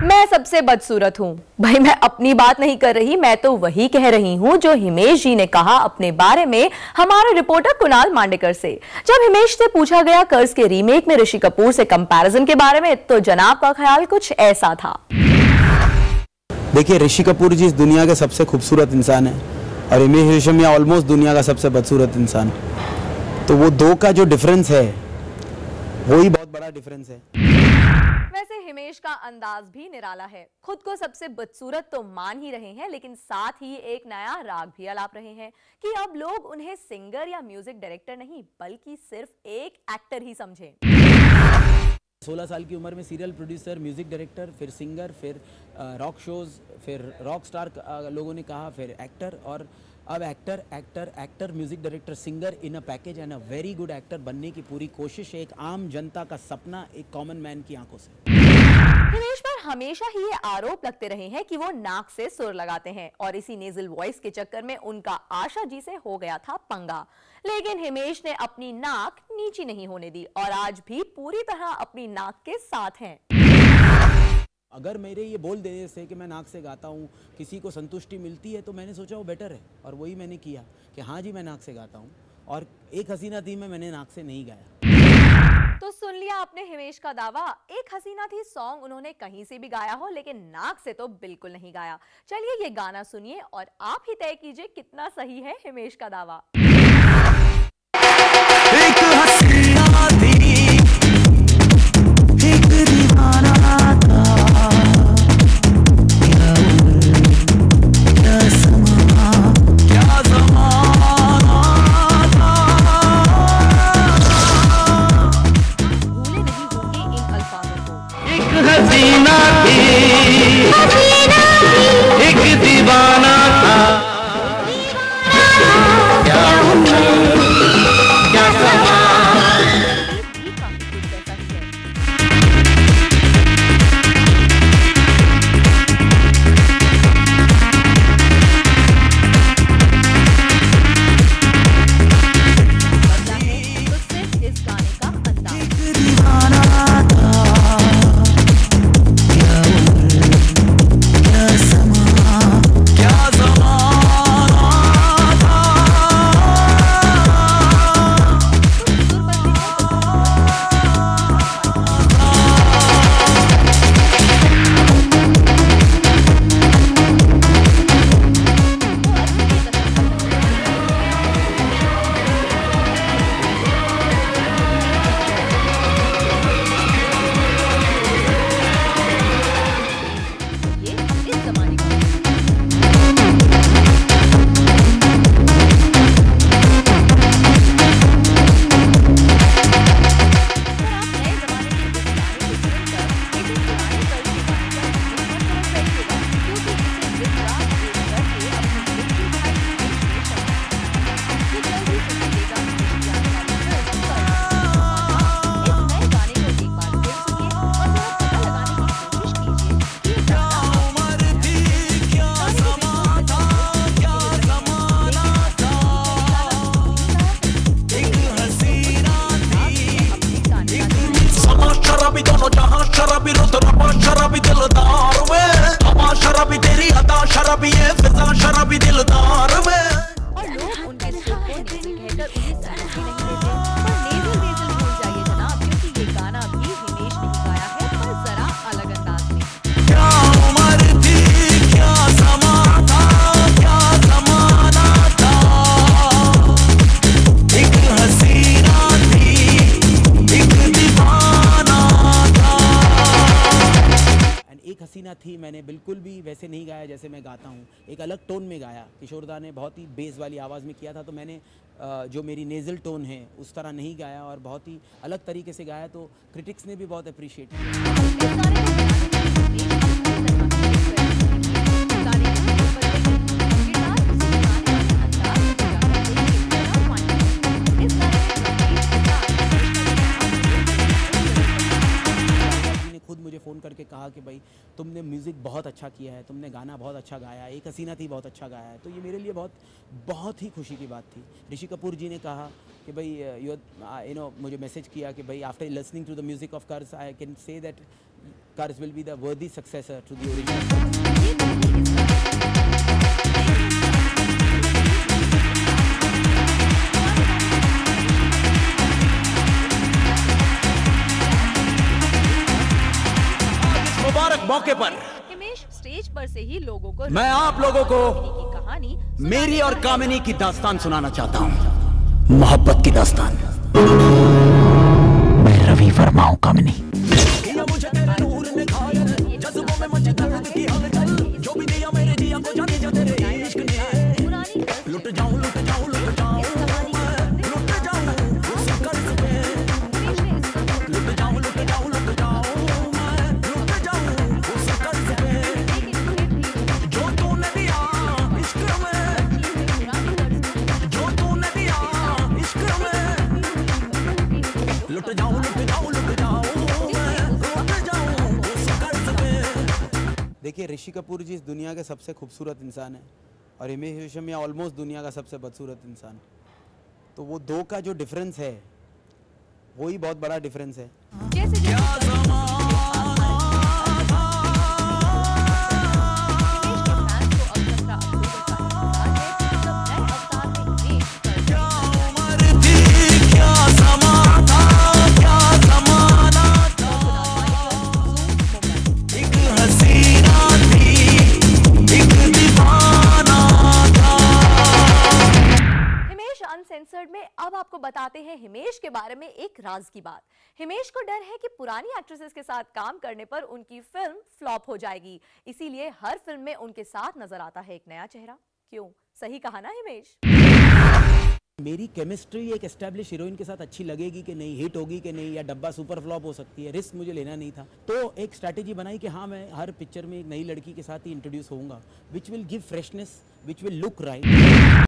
मैं सबसे बदसूरत हूँ। भाई मैं अपनी बात नहीं कर रही, मैं तो वही कह रही हूँ जो हिमेश जी ने कहा अपने बारे में हमारे रिपोर्टर कुणाल मांडेकर से। जब हिमेश से पूछा गया कर्ज के रीमेक में ऋषि कपूर से कंपैरिजन के बारे में, तो जनाब का ख्याल कुछ ऐसा था। देखिए, ऋषि कपूर जी इस दुनिया के सबसे खूबसूरत इंसान है और हिमेश रेशमिया ऑलमोस्ट दुनिया का सबसे बदसूरत इंसान। तो वो दो का जो डिफरेंस है वो ही बहुत बड़ा डिफरेंस है। वैसे हिमेश का अंदाज भी निराला है। खुद को सबसे बदसूरत तो मान ही रहे हैं, लेकिन साथ ही एक नया राग भी अलाप रहे हैं कि अब लोग उन्हें सिंगर या म्यूजिक डायरेक्टर नहीं बल्कि सिर्फ एक एक्टर ही समझें। 16 साल की उम्र में सीरियल प्रोड्यूसर, म्यूजिक डायरेक्टर, फिर सिंगर, फिर रॉक शोज, फिर रॉक स्टार लोगों ने कहा, फिर एक्टर, और अब actor, music director, singer in a package and a very good actor बनने की पूरी कोशिश है। एक आम जनता का सपना, एक कॉमन मैन की आंखों से। हिमेश पर हमेशा ही ये आरोप लगते रहे हैं कि वो नाक से सुर लगाते हैं और इसी नेजल वॉइस के चक्कर में उनका आशा जी से हो गया था पंगा। लेकिन हिमेश ने अपनी नाक नीची नहीं होने दी और आज भी पूरी तरह अपनी नाक के साथ हैं। अगर मेरे ये बोल देने से कि मैं नाक से गाता हूँ किसी को संतुष्टि मिलती है तो मैंने सोचा वो बेटर है, और वही मैंने किया कि हाँ जी मैं नाक से गाता हूँ। और एक हसीना थी में मैंने नाक से नहीं गाया। तो सुन लिया आपने हिमेश का दावा। एक हसीना थी सॉन्ग उन्होंने कहीं से भी गाया हो, लेकिन नाक से तो बिल्कुल नहीं गाया। चलिए ये गाना सुनिए और आप ही तय कीजिए कितना सही है हिमेश का दावा। एक हसीना थी, एक दीवाना था, क्या उम्र, क्या समा, क्या ज़माना था। भूले नहीं होंगे इन अल्फाजों को। एक हसीना थी, एक दीवाना था, क्या उम्र, क्या समा। भी काफी कुछ जैसा ही है। बदला है तो सिर्फ इस गाने का अंदाज। दीवाना था, क्या उम्र, क्या समा, क्या ज़माना था। सुर बदली है तो ये इस जमाने का शराबी दोनों जहां, शराबी रुतबा, शराबी दिलदार में, हवा शराबी तेरी अदा, शराबी ये फिजा, शराबी दिलदार में। और लोग उनके सुर को नेज़ल कहकर उन्हें समझ भी नहीं लेते। पर नेज़ल वेज़ल भूल जाइए जनाब, क्योंकि ये गाना भी हिमेश ने ही गाया है, पर जरा अलग अंदाज में। क्या उम्र थी, क्या समा था, क्या ज़माना था। एक हसीना थी, एक दीवाना था। एंड एक हसीना थी मैंने बिल्कुल भी वैसे नहीं गाया जैसे मैं गाता हूँ, एक अलग टोन में गाया। किशोरदा ने बहुत ही बेस वाली आवाज़ में किया था, तो मैंने जो मेरी नेज़ल टोन है उस तरह नहीं गाया और बहुत ही अलग तरीके से गाया, तो क्रिटिक्स ने भी बहुत अप्रिशिएट किया। इस गाने को बनाने में हिमेश अपनी तरह से एक्सपेरिमेंट किए। गाने की बोल बदले, गिटार उसी गाने वाले अंदाज में गा कर देखिए, बड़ा फाइन। इस गाने में रंजीत के साथ जी ने खुद मुझे फ़ोन करके कहा कि भाई तुमने म्यूज़िक बहुत अच्छा किया है, तुमने गाना बहुत अच्छा गाया है, एक हसीना थी बहुत अच्छा गाया है। तो ये मेरे लिए बहुत बहुत ही खुशी की बात थी। ऋषि कपूर जी ने कहा कि भाई यू नो मुझे मैसेज किया कि भाई after listening to the music of Karz I can say that Karz will be the worthy successor to the original. मुबारक मौके पर हिमेश स्टेज पर से ही लोगों को मैं आप लोगों को की कहानी मेरी और कामिनी की दास्तान सुनाना चाहता हूँ, मोहब्बत की दास्तान। मैं रवि वर्मा हूँ कामिनी। देखिए ऋषि कपूर जी इस दुनिया के सबसे खूबसूरत इंसान है और हिमेश रेशमिया ऑलमोस्ट दुनिया का सबसे बदसूरत इंसान है। तो वो दो का जो डिफरेंस है वही बहुत बड़ा डिफरेंस है। अनसेंसर्ड में अब आपको बताते हैं हिमेश के बारे में एक राज की बात। हिमेश को डर है कि पुरानी एक्ट्रेसेस के साथ काम करने पर उनकी फिल्म फ्लॉप हो जाएगी, इसीलिए हर फिल्म में उनके साथ नजर आता है एक नया चेहरा। क्यों, सही कहा ना हिमेश? मेरी केमिस्ट्री एक एस्टैब्लिश हीरोइन के साथ अच्छी लगेगी कि नहीं, हिट होगी कि नहीं, या डब्बा सुपर फ्लॉप हो सकती है, रिस्क मुझे लेना नहीं था। तो एक स्ट्रैटेजी बनाई कि हाँ मैं हर पिक्चर में एक नई लड़की के साथ ही इंट्रोड्यूस होऊंगा, which will give freshness, which will look right.